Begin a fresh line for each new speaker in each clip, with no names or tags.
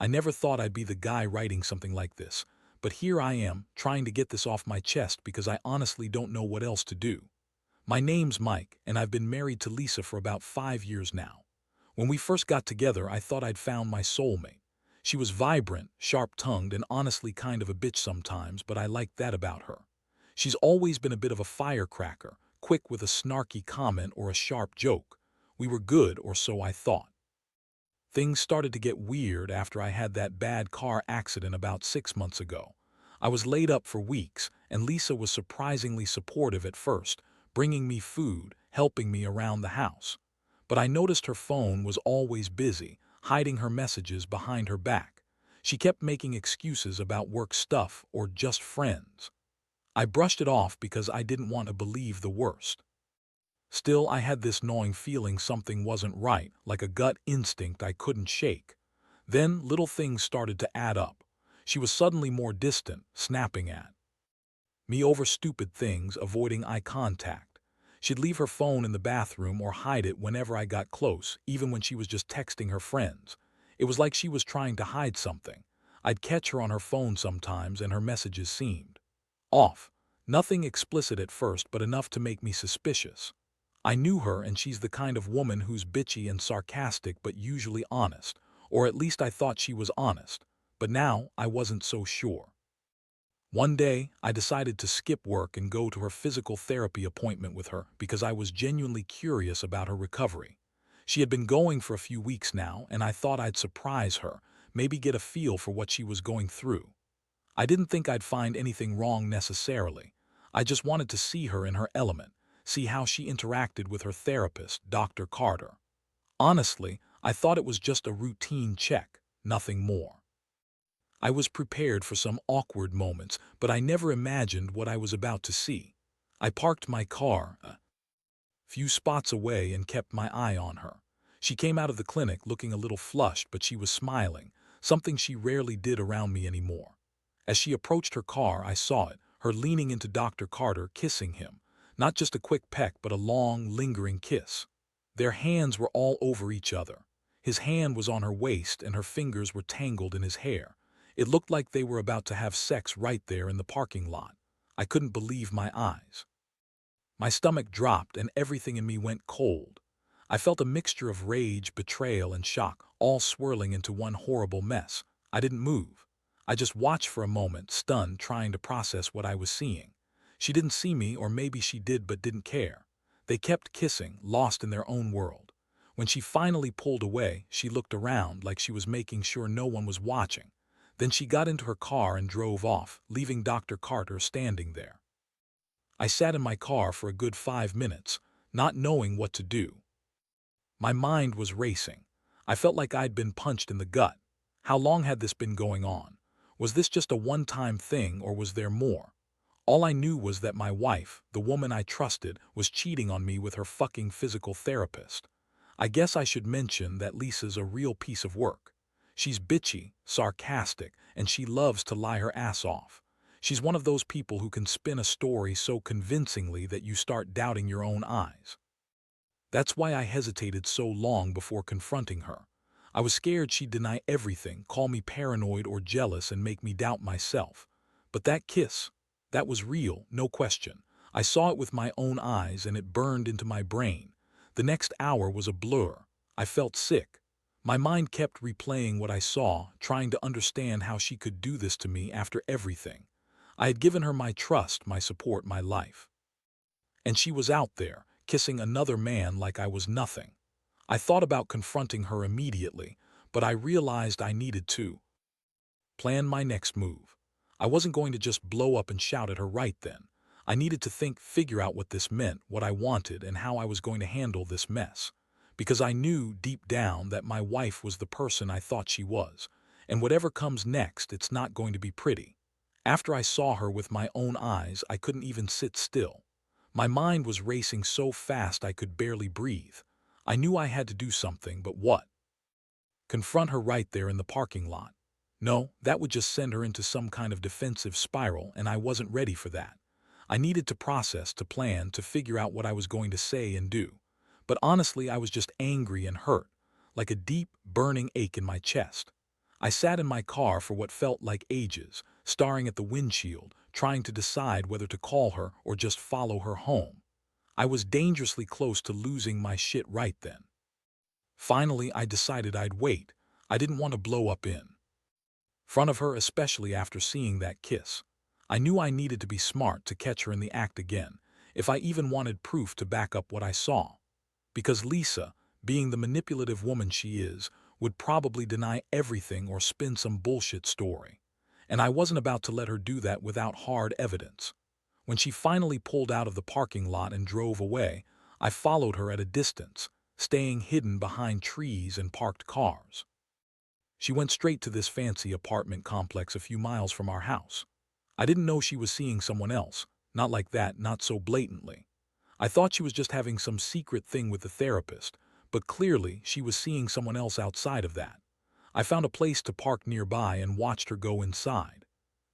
I never thought I'd be the guy writing something like this, but here I am, trying to get this off my chest because I honestly don't know what else to do. My name's Mike, and I've been married to Lisa for about 5 years now. When we first got together, I thought I'd found my soulmate. She was vibrant, sharp-tongued, and honestly kind of a bitch sometimes, but I liked that about her. She's always been a bit of a firecracker, quick with a snarky comment or a sharp joke. We were good, or so I thought. Things started to get weird after I had that bad car accident about 6 months ago. I was laid up for weeks, and Lisa was surprisingly supportive at first, bringing me food, helping me around the house. But I noticed her phone was always busy, hiding her messages behind her back. She kept making excuses about work stuff or just friends. I brushed it off because I didn't want to believe the worst. Still, I had this gnawing feeling something wasn't right, like a gut instinct I couldn't shake. Then little things started to add up. She was suddenly more distant, snapping at me over stupid things, avoiding eye contact. She'd leave her phone in the bathroom or hide it whenever I got close, even when she was just texting her friends. It was like she was trying to hide something. I'd catch her on her phone sometimes, and her messages seemed off. Nothing explicit at first, but enough to make me suspicious. I knew her, and she's the kind of woman who's bitchy and sarcastic but usually honest, or at least I thought she was honest. But now I wasn't so sure. One day, I decided to skip work and go to her physical therapy appointment with her because I was genuinely curious about her recovery. She had been going for a few weeks now, and I thought I'd surprise her, maybe get a feel for what she was going through. I didn't think I'd find anything wrong necessarily. I just wanted to see her in her element, see how she interacted with her therapist, Dr. Carter. Honestly, I thought it was just a routine check, nothing more. I was prepared for some awkward moments, but I never imagined what I was about to see. I parked my car a few spots away and kept my eye on her. She came out of the clinic looking a little flushed, but she was smiling, something she rarely did around me anymore. As she approached her car, I saw it, her leaning into Dr. Carter, kissing him. Not just a quick peck, but a long, lingering kiss. Their hands were all over each other. His hand was on her waist, and her fingers were tangled in his hair. It looked like they were about to have sex right there in the parking lot. I couldn't believe my eyes. My stomach dropped, and everything in me went cold. I felt a mixture of rage, betrayal, and shock, all swirling into one horrible mess. I didn't move. I just watched for a moment, stunned, trying to process what I was seeing. She didn't see me, or maybe she did but didn't care. They kept kissing, lost in their own world. When she finally pulled away, she looked around like she was making sure no one was watching. Then she got into her car and drove off, leaving Dr. Carter standing there. I sat in my car for a good 5 minutes, not knowing what to do. My mind was racing. I felt like I'd been punched in the gut. How long had this been going on? Was this just a one-time thing, or was there more? All I knew was that my wife, the woman I trusted, was cheating on me with her fucking physical therapist. I guess I should mention that Lisa's a real piece of work. She's bitchy, sarcastic, and she loves to lie her ass off. She's one of those people who can spin a story so convincingly that you start doubting your own eyes. That's why I hesitated so long before confronting her. I was scared she'd deny everything, call me paranoid or jealous, and make me doubt myself. But that kiss, that was real, no question. I saw it with my own eyes, and it burned into my brain. The next hour was a blur. I felt sick. My mind kept replaying what I saw, trying to understand how she could do this to me after everything. I had given her my trust, my support, my life. And she was out there, kissing another man like I was nothing. I thought about confronting her immediately, but I realized I needed to plan my next move. I wasn't going to just blow up and shout at her right then. I needed to think, figure out what this meant, what I wanted, and how I was going to handle this mess. Because I knew deep down that my wife was the person I thought she was, and whatever comes next, it's not going to be pretty. After I saw her with my own eyes, I couldn't even sit still. My mind was racing so fast I could barely breathe. I knew I had to do something, but what? Confront her right there in the parking lot. No, that would just send her into some kind of defensive spiral, and I wasn't ready for that. I needed to process, to plan, to figure out what I was going to say and do. But honestly, I was just angry and hurt, like a deep, burning ache in my chest. I sat in my car for what felt like ages, staring at the windshield, trying to decide whether to call her or just follow her home. I was dangerously close to losing my shit right then. Finally, I decided I'd wait. I didn't want to blow up in front of her, especially after seeing that kiss. I knew I needed to be smart to catch her in the act again, if I even wanted proof to back up what I saw. Because Lisa, being the manipulative woman she is, would probably deny everything or spin some bullshit story. And I wasn't about to let her do that without hard evidence. When she finally pulled out of the parking lot and drove away, I followed her at a distance, staying hidden behind trees and parked cars. She went straight to this fancy apartment complex a few miles from our house. I didn't know she was seeing someone else, not like that, not so blatantly. I thought she was just having some secret thing with the therapist, but clearly she was seeing someone else outside of that. I found a place to park nearby and watched her go inside.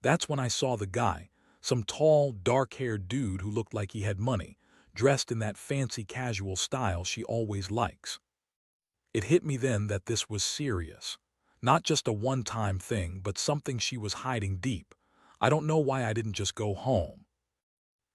That's when I saw the guy, some tall, dark-haired dude who looked like he had money, dressed in that fancy casual style she always likes. It hit me then that this was serious. Not just a one-time thing, but something she was hiding deep. I don't know why I didn't just go home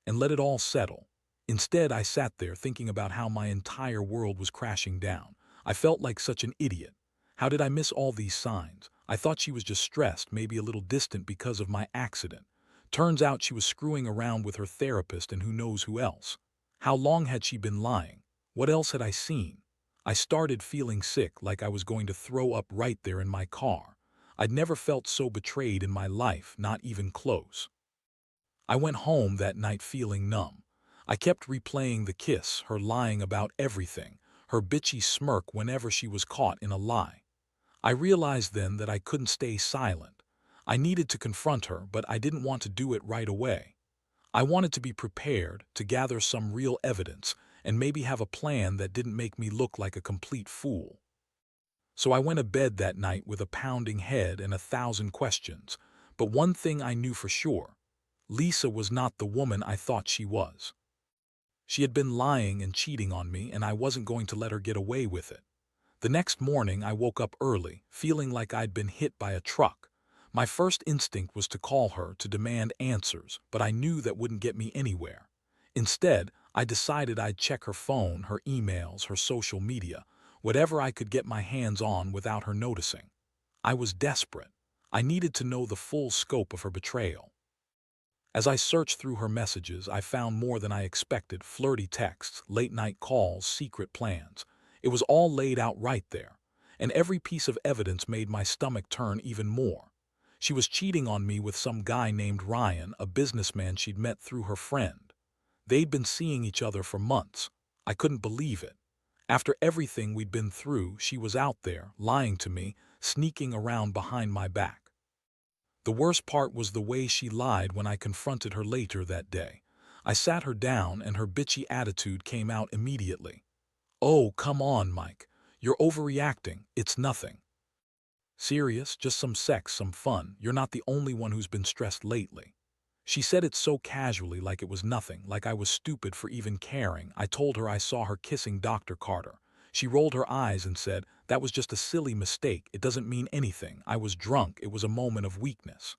and let it all settle. Instead, I sat there thinking about how my entire world was crashing down. I felt like such an idiot. How did I miss all these signs? I thought she was just stressed, maybe a little distant because of my accident. Turns out she was screwing around with her therapist and who knows who else. How long had she been lying? What else had I seen? I started feeling sick, like I was going to throw up right there in my car. I'd never felt so betrayed in my life, not even close. I went home that night feeling numb. I kept replaying the kiss, her lying about everything, her bitchy smirk whenever she was caught in a lie. I realized then that I couldn't stay silent. I needed to confront her, but I didn't want to do it right away. I wanted to be prepared, to gather some real evidence, and maybe have a plan that didn't make me look like a complete fool. So I went to bed that night with a pounding head and 1,000 questions. But one thing I knew for sure: Lisa was not the woman I thought she was. She had been lying and cheating on me, and I wasn't going to let her get away with it. The next morning, I woke up early, feeling like I'd been hit by a truck. My first instinct was to call her to demand answers, but I knew that wouldn't get me anywhere. Instead, I decided I'd check her phone, her emails, her social media, whatever I could get my hands on without her noticing. I was desperate. I needed to know the full scope of her betrayal. As I searched through her messages, I found more than I expected: flirty texts, late-night calls, secret plans. It was all laid out right there, and every piece of evidence made my stomach turn even more. She was cheating on me with some guy named Ryan, a businessman she'd met through her friend. They'd been seeing each other for months. I couldn't believe it. After everything we'd been through, she was out there, lying to me, sneaking around behind my back. The worst part was the way she lied when I confronted her later that day. I sat her down and her bitchy attitude came out immediately. "Oh, come on, Mike. You're overreacting. It's nothing. Serious, just some sex, some fun. You're not the only one who's been stressed lately." She said it so casually, like it was nothing, like I was stupid for even caring. I told her I saw her kissing Dr. Carter. She rolled her eyes and said, "That was just a silly mistake. It doesn't mean anything. I was drunk. It was a moment of weakness."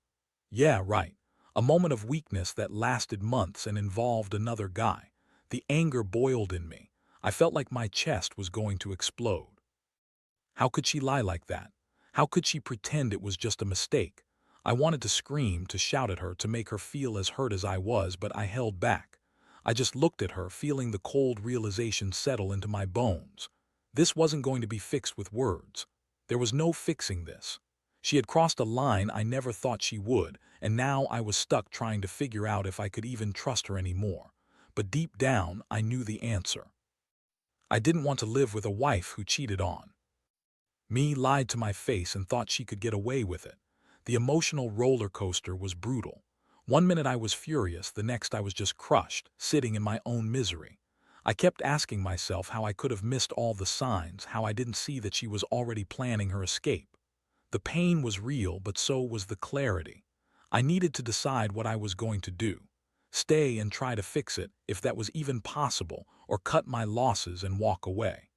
Yeah, right. A moment of weakness that lasted months and involved another guy. The anger boiled in me. I felt like my chest was going to explode. How could she lie like that? How could she pretend it was just a mistake? I wanted to scream, to shout at her, to make her feel as hurt as I was, but I held back. I just looked at her, feeling the cold realization settle into my bones. This wasn't going to be fixed with words. There was no fixing this. She had crossed a line I never thought she would, and now I was stuck trying to figure out if I could even trust her anymore. But deep down, I knew the answer. I didn't want to live with a wife who cheated on me, lied to my face, and thought she could get away with it. The emotional roller coaster was brutal. One minute I was furious, the next I was just crushed, sitting in my own misery. I kept asking myself how I could have missed all the signs, how I didn't see that she was already planning her escape. The pain was real, but so was the clarity. I needed to decide what I was going to do. Stay and try to fix it, if that was even possible, or cut my losses and walk away.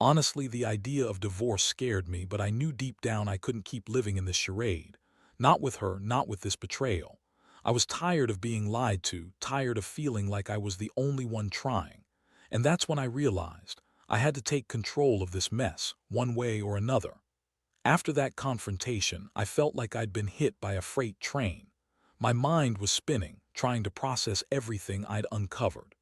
Honestly, the idea of divorce scared me, but I knew deep down I couldn't keep living in this charade. Not with her, not with this betrayal. I was tired of being lied to, tired of feeling like I was the only one trying. And that's when I realized I had to take control of this mess, one way or another. After that confrontation, I felt like I'd been hit by a freight train. My mind was spinning, trying to process everything I'd uncovered.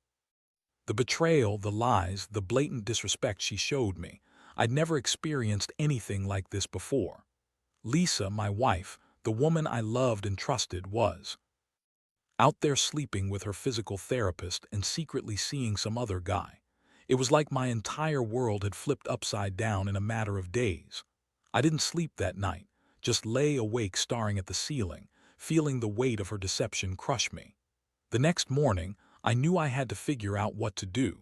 The betrayal, the lies, the blatant disrespect she showed me. I'd never experienced anything like this before. Lisa, my wife, the woman I loved and trusted, was out there sleeping with her physical therapist and secretly seeing some other guy. It was like my entire world had flipped upside down in a matter of days. I didn't sleep that night, just lay awake staring at the ceiling, feeling the weight of her deception crush me. The next morning, I knew I had to figure out what to do.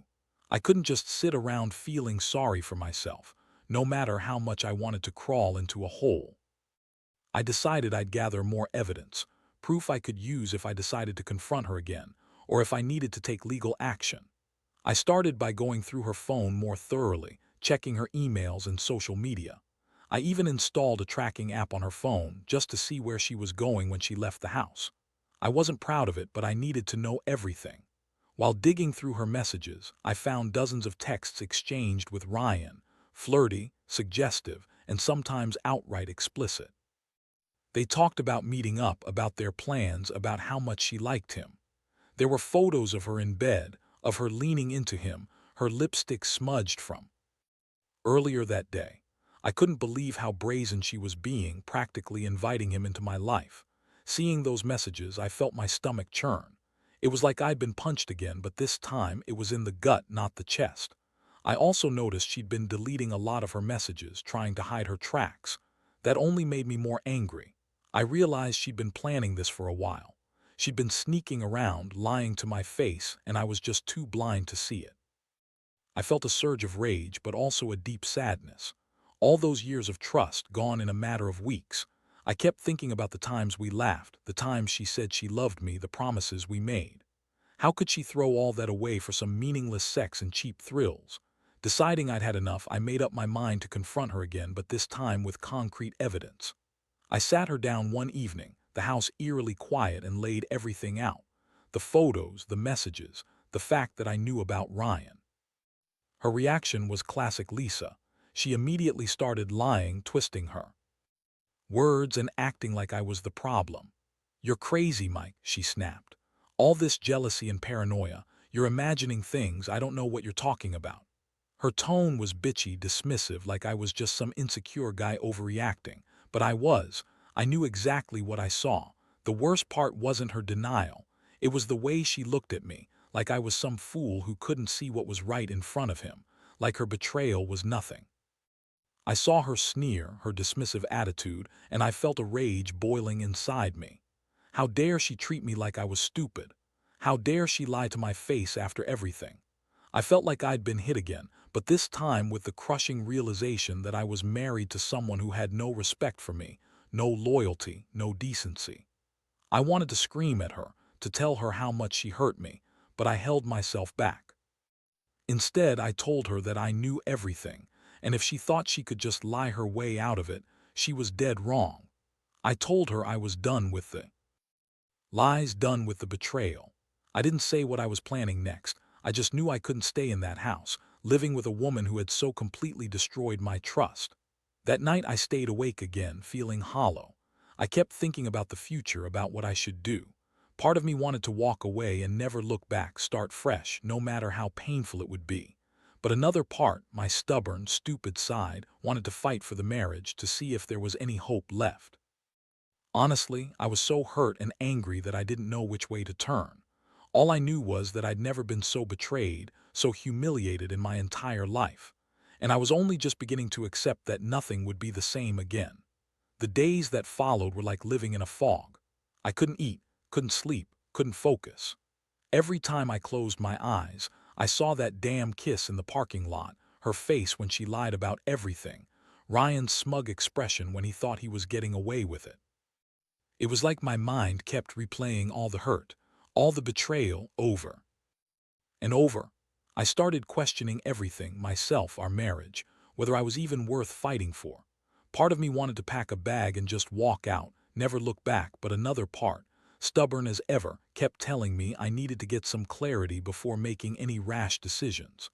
I couldn't just sit around feeling sorry for myself, no matter how much I wanted to crawl into a hole. I decided I'd gather more evidence, proof I could use if I decided to confront her again, or if I needed to take legal action. I started by going through her phone more thoroughly, checking her emails and social media. I even installed a tracking app on her phone just to see where she was going when she left the house. I wasn't proud of it, but I needed to know everything. While digging through her messages, I found dozens of texts exchanged with Ryan, flirty, suggestive, and sometimes outright explicit. They talked about meeting up, about their plans, about how much she liked him. There were photos of her in bed, of her leaning into him, her lipstick smudged from. Earlier that day, I couldn't believe how brazen she was being, practically inviting him into my life. Seeing those messages, I felt my stomach churn. It was like I'd been punched again, but this time it was in the gut, not the chest. I also noticed she'd been deleting a lot of her messages, trying to hide her tracks. That only made me more angry. I realized she'd been planning this for a while. She'd been sneaking around, lying to my face, and I was just too blind to see it. I felt a surge of rage, but also a deep sadness. All those years of trust gone in a matter of weeks. I kept thinking about the times we laughed, the times she said she loved me, the promises we made. How could she throw all that away for some meaningless sex and cheap thrills? Deciding I'd had enough, I made up my mind to confront her again, but this time with concrete evidence. I sat her down one evening, the house eerily quiet, and laid everything out. The photos, the messages, the fact that I knew about Ryan. Her reaction was classic Lisa. She immediately started lying, twisting her words and acting like I was the problem. "You're crazy, Mike," she snapped. "All this jealousy and paranoia. You're imagining things. I don't know what you're talking about." Her tone was bitchy, dismissive, like I was just some insecure guy overreacting. But I was. I knew exactly what I saw. The worst part wasn't her denial. It was the way she looked at me, like I was some fool who couldn't see what was right in front of him, like her betrayal was nothing. I saw her sneer, her dismissive attitude, and I felt a rage boiling inside me. How dare she treat me like I was stupid? How dare she lie to my face after everything? I felt like I'd been hit again, but this time with the crushing realization that I was married to someone who had no respect for me, no loyalty, no decency. I wanted to scream at her, to tell her how much she hurt me, but I held myself back. Instead, I told her that I knew everything, and if she thought she could just lie her way out of it, she was dead wrong. I told her I was done with the lies, done with the betrayal. I didn't say what I was planning next. I just knew I couldn't stay in that house, living with a woman who had so completely destroyed my trust. That night I stayed awake again, feeling hollow. I kept thinking about the future, about what I should do. Part of me wanted to walk away and never look back, start fresh, no matter how painful it would be. But another part, my stubborn, stupid side, wanted to fight for the marriage, to see if there was any hope left. Honestly, I was so hurt and angry that I didn't know which way to turn. All I knew was that I'd never been so betrayed, so humiliated in my entire life. And I was only just beginning to accept that nothing would be the same again. The days that followed were like living in a fog. I couldn't eat, couldn't sleep, couldn't focus. Every time I closed my eyes, I saw that damn kiss in the parking lot, her face when she lied about everything, Ryan's smug expression when he thought he was getting away with it. It was like my mind kept replaying all the hurt, all the betrayal, over and over. I started questioning everything, myself, our marriage, whether I was even worth fighting for. Part of me wanted to pack a bag and just walk out, never look back, but another part, stubborn as ever, kept telling me I needed to get some clarity before making any rash decisions.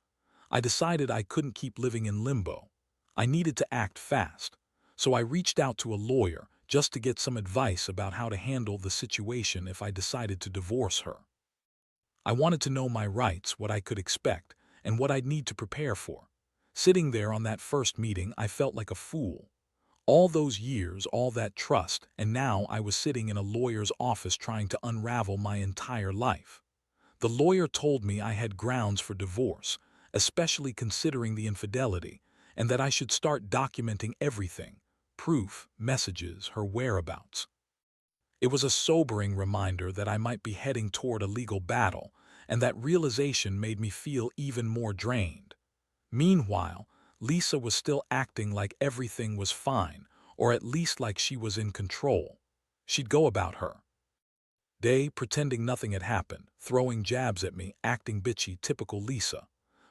I decided I couldn't keep living in limbo. I needed to act fast. So I reached out to a lawyer just to get some advice about how to handle the situation if I decided to divorce her. I wanted to know my rights, what I could expect, and what I'd need to prepare for. Sitting there on that first meeting, I felt like a fool. All those years, all that trust, and now I was sitting in a lawyer's office trying to unravel my entire life. The lawyer told me I had grounds for divorce, especially considering the infidelity, and that I should start documenting everything, proof, messages, her whereabouts. It was a sobering reminder that I might be heading toward a legal battle, and that realization made me feel even more drained. Meanwhile, Lisa was still acting like everything was fine, or at least like she was in control. She'd go about her day pretending nothing had happened, throwing jabs at me, acting bitchy, typical Lisa.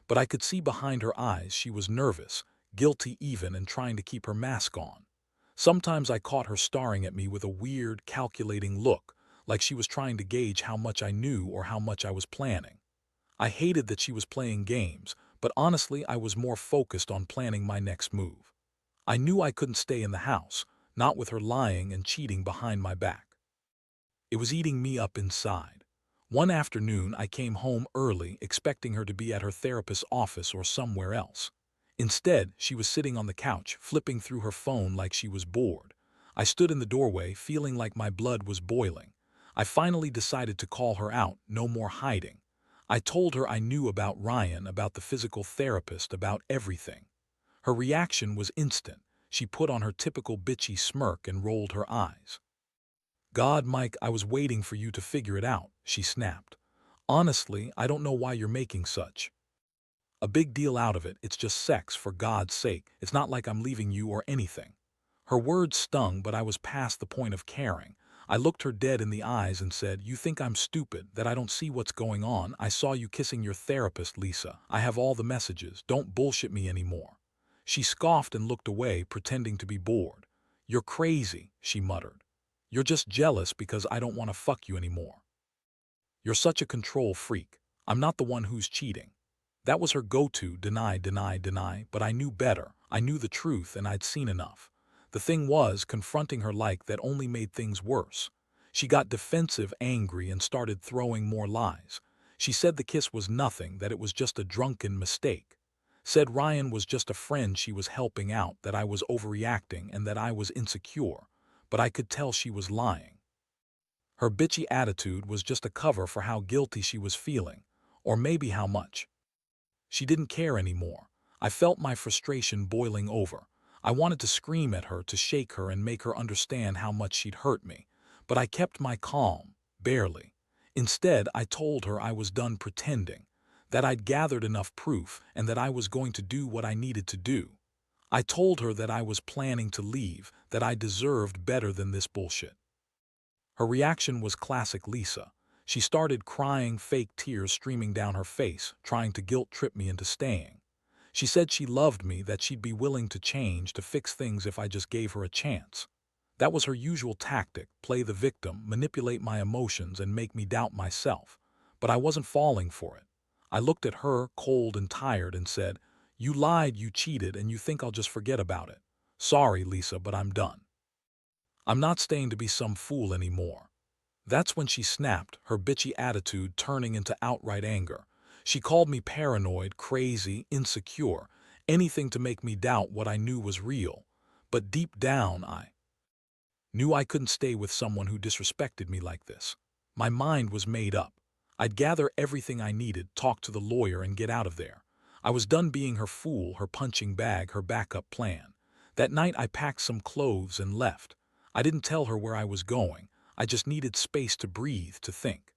But I could see behind her eyes she was nervous, guilty even, and trying to keep her mask on. Sometimes I caught her staring at me with a weird, calculating look, like she was trying to gauge how much I knew or how much I was planning. I hated that she was playing games, but honestly I was more focused on planning my next move. I knew I couldn't stay in the house, not with her lying and cheating behind my back. It was eating me up inside. One afternoon I came home early expecting her to be at her therapist's office or somewhere else. Instead, she was sitting on the couch, flipping through her phone like she was bored. I stood in the doorway, feeling like my blood was boiling. I finally decided to call her out, no more hiding. I told her I knew about Ryan, about the physical therapist, about everything. Her reaction was instant. She put on her typical bitchy smirk and rolled her eyes. "God, Mike, I was waiting for you to figure it out," she snapped. "Honestly, I don't know why you're making such a big deal out of it. It's just sex, for God's sake. It's not like I'm leaving you or anything." Her words stung, but I was past the point of caring. I looked her dead in the eyes and said, "You think I'm stupid, that I don't see what's going on? I saw you kissing your therapist, Lisa. I have all the messages. Don't bullshit me anymore." She scoffed and looked away, pretending to be bored. "You're crazy," she muttered. "You're just jealous because I don't want to fuck you anymore. You're such a control freak. I'm not the one who's cheating." That was her go-to, deny, deny, deny, but I knew better. I knew the truth, and I'd seen enough. The thing was, confronting her like that only made things worse. She got defensive, angry, and started throwing more lies. She said the kiss was nothing, that it was just a drunken mistake. Said Ryan was just a friend she was helping out, that I was overreacting, and that I was insecure. But I could tell she was lying. Her bitchy attitude was just a cover for how guilty she was feeling, or maybe how much. She didn't care anymore. I felt my frustration boiling over. I wanted to scream at her, to shake her and make her understand how much she'd hurt me. But I kept my calm, barely. Instead, I told her I was done pretending, that I'd gathered enough proof and that I was going to do what I needed to do. I told her that I was planning to leave, that I deserved better than this bullshit. Her reaction was classic Lisa. She started crying, fake tears streaming down her face, trying to guilt-trip me into staying. She said she loved me, that she'd be willing to change, to fix things if I just gave her a chance. That was her usual tactic: play the victim, manipulate my emotions, and make me doubt myself. But I wasn't falling for it. I looked at her, cold and tired, and said, "You lied, you cheated, and you think I'll just forget about it. Sorry, Lisa, but I'm done. I'm not staying to be some fool anymore." That's when she snapped, her bitchy attitude turning into outright anger. She called me paranoid, crazy, insecure, anything to make me doubt what I knew was real. But deep down, I knew I couldn't stay with someone who disrespected me like this. My mind was made up. I'd gather everything I needed, talk to the lawyer, and get out of there. I was done being her fool, her punching bag, her backup plan. That night I packed some clothes and left. I didn't tell her where I was going. I just needed space to breathe, to think.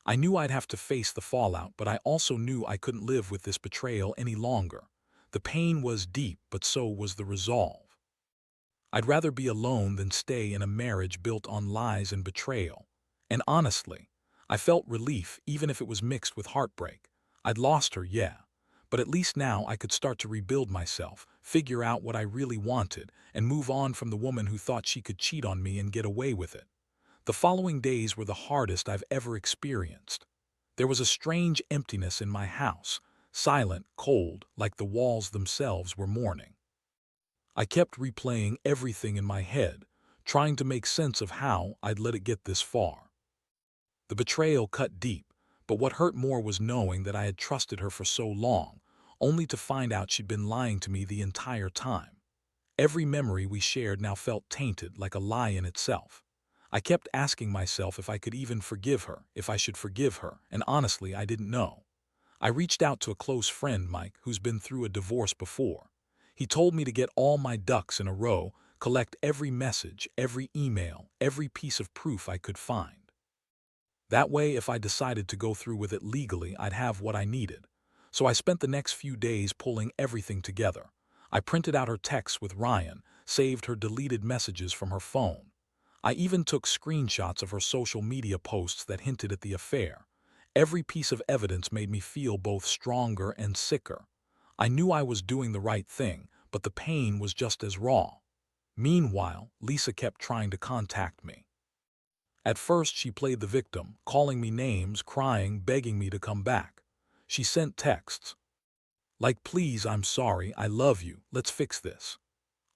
I knew I'd have to face the fallout, but I also knew I couldn't live with this betrayal any longer. The pain was deep, but so was the resolve. I'd rather be alone than stay in a marriage built on lies and betrayal. And honestly, I felt relief, even if it was mixed with heartbreak. I'd lost her, yeah, but at least now I could start to rebuild myself, figure out what I really wanted, and move on from the woman who thought she could cheat on me and get away with it. The following days were the hardest I've ever experienced. There was a strange emptiness in my house, silent, cold, like the walls themselves were mourning. I kept replaying everything in my head, trying to make sense of how I'd let it get this far. The betrayal cut deep, but what hurt more was knowing that I had trusted her for so long, only to find out she'd been lying to me the entire time. Every memory we shared now felt tainted, like a lie in itself. I kept asking myself if I could even forgive her, if I should forgive her, and honestly, I didn't know. I reached out to a close friend, Mike, who's been through a divorce before. He told me to get all my ducks in a row, collect every message, every email, every piece of proof I could find. That way, if I decided to go through with it legally, I'd have what I needed. So I spent the next few days pulling everything together. I printed out her texts with Ryan, saved her deleted messages from her phone. I even took screenshots of her social media posts that hinted at the affair. Every piece of evidence made me feel both stronger and sicker. I knew I was doing the right thing, but the pain was just as raw. Meanwhile, Lisa kept trying to contact me. At first, she played the victim, calling me names, crying, begging me to come back. She sent texts like, "Please, I'm sorry, I love you, let's fix this."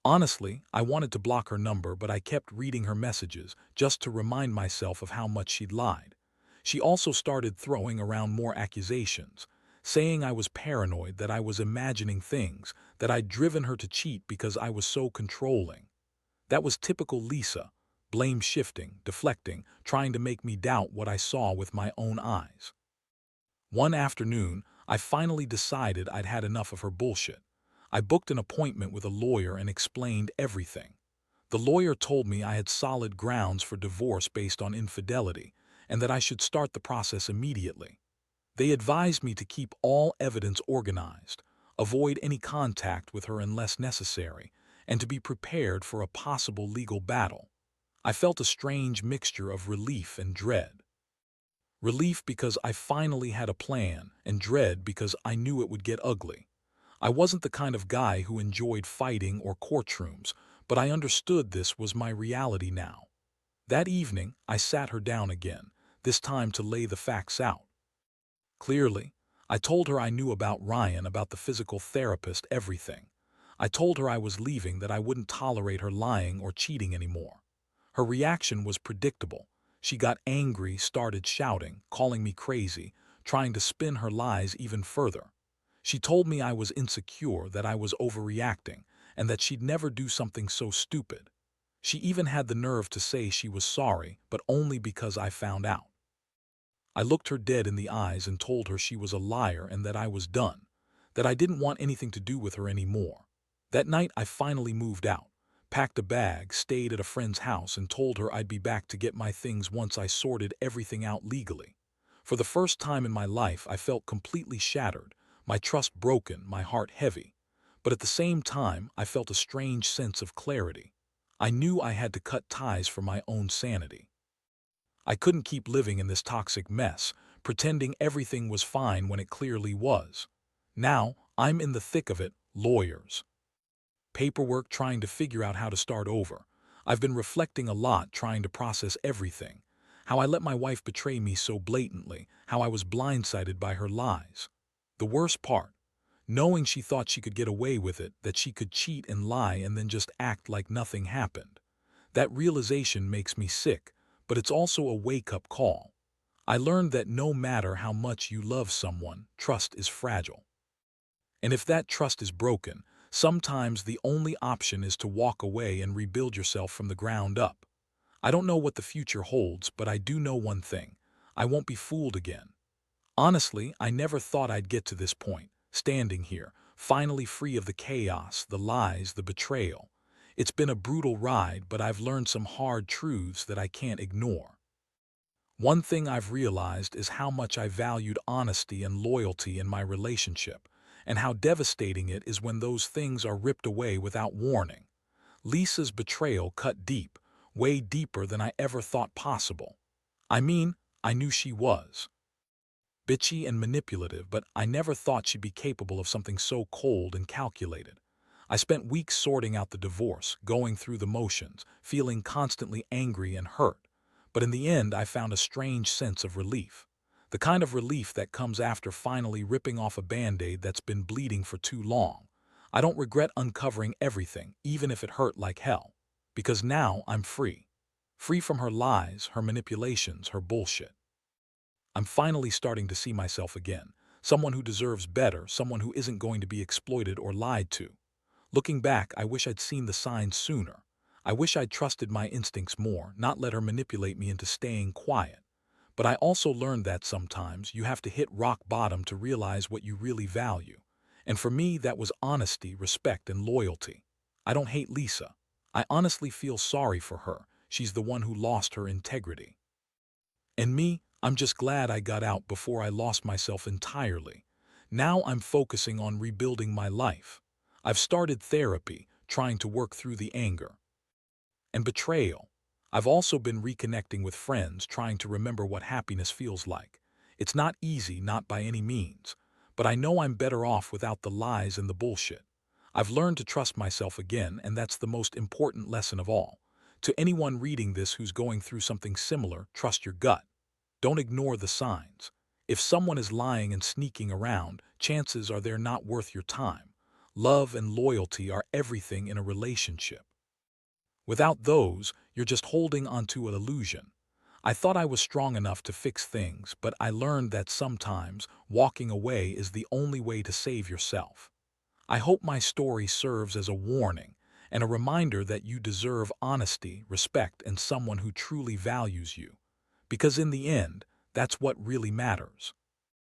Honestly, I wanted to block her number, but I kept reading her messages just to remind myself of how much she'd lied. She also started throwing around more accusations, saying I was paranoid, that I was imagining things, that I'd driven her to cheat because I was so controlling. That was typical Lisa, blame shifting, deflecting, trying to make me doubt what I saw with my own eyes. One afternoon, I finally decided I'd had enough of her bullshit. I booked an appointment with a lawyer and explained everything. The lawyer told me I had solid grounds for divorce based on infidelity, and that I should start the process immediately. They advised me to keep all evidence organized, avoid any contact with her unless necessary, and to be prepared for a possible legal battle. I felt a strange mixture of relief and dread. Relief because I finally had a plan, and dread because I knew it would get ugly. I wasn't the kind of guy who enjoyed fighting or courtrooms, but I understood this was my reality now. That evening, I sat her down again, this time to lay the facts out. Clearly, I told her I knew about Ryan, about the physical therapist, everything. I told her I was leaving, that I wouldn't tolerate her lying or cheating anymore. Her reaction was predictable. She got angry, started shouting, calling me crazy, trying to spin her lies even further. She told me I was insecure, that I was overreacting, and that she'd never do something so stupid. She even had the nerve to say she was sorry, but only because I found out. I looked her dead in the eyes and told her she was a liar and that I was done, that I didn't want anything to do with her anymore. That night I finally moved out, packed a bag, stayed at a friend's house, and told her I'd be back to get my things once I sorted everything out legally. For the first time in my life, I felt completely shattered, my trust broken, my heart heavy. But at the same time, I felt a strange sense of clarity. I knew I had to cut ties for my own sanity. I couldn't keep living in this toxic mess, pretending everything was fine when it clearly was. Now, I'm in the thick of it, lawyers, paperwork, trying to figure out how to start over. I've been reflecting a lot, trying to process everything. How I let my wife betray me so blatantly, how I was blindsided by her lies. The worst part, knowing she thought she could get away with it, that she could cheat and lie and then just act like nothing happened. That realization makes me sick, but it's also a wake-up call. I learned that no matter how much you love someone, trust is fragile. And if that trust is broken, sometimes the only option is to walk away and rebuild yourself from the ground up. I don't know what the future holds, but I do know one thing. I won't be fooled again. Honestly, I never thought I'd get to this point, standing here, finally free of the chaos, the lies, the betrayal. It's been a brutal ride, but I've learned some hard truths that I can't ignore. One thing I've realized is how much I valued honesty and loyalty in my relationship, and how devastating it is when those things are ripped away without warning. Lisa's betrayal cut deep, way deeper than I ever thought possible. I mean, I knew she was bitchy and manipulative, but I never thought she'd be capable of something so cold and calculated. I spent weeks sorting out the divorce, going through the motions, feeling constantly angry and hurt. But in the end, I found a strange sense of relief. The kind of relief that comes after finally ripping off a band-aid that's been bleeding for too long. I don't regret uncovering everything, even if it hurt like hell. Because now I'm free. Free from her lies, her manipulations, her bullshit. I'm finally starting to see myself again. Someone who deserves better, someone who isn't going to be exploited or lied to. Looking back, I wish I'd seen the signs sooner. I wish I'd trusted my instincts more, not let her manipulate me into staying quiet. But I also learned that sometimes you have to hit rock bottom to realize what you really value. And for me, that was honesty, respect, and loyalty. I don't hate Lisa. I honestly feel sorry for her. She's the one who lost her integrity. And me, I'm just glad I got out before I lost myself entirely. Now I'm focusing on rebuilding my life. I've started therapy, trying to work through the anger and betrayal. I've also been reconnecting with friends, trying to remember what happiness feels like. It's not easy, not by any means, but I know I'm better off without the lies and the bullshit. I've learned to trust myself again, and that's the most important lesson of all. To anyone reading this who's going through something similar, trust your gut. Don't ignore the signs. If someone is lying and sneaking around, chances are they're not worth your time. Love and loyalty are everything in a relationship. Without those, you're just holding onto an illusion. I thought I was strong enough to fix things, but I learned that sometimes walking away is the only way to save yourself. I hope my story serves as a warning and a reminder that you deserve honesty, respect, and someone who truly values you. Because in the end, that's what really matters.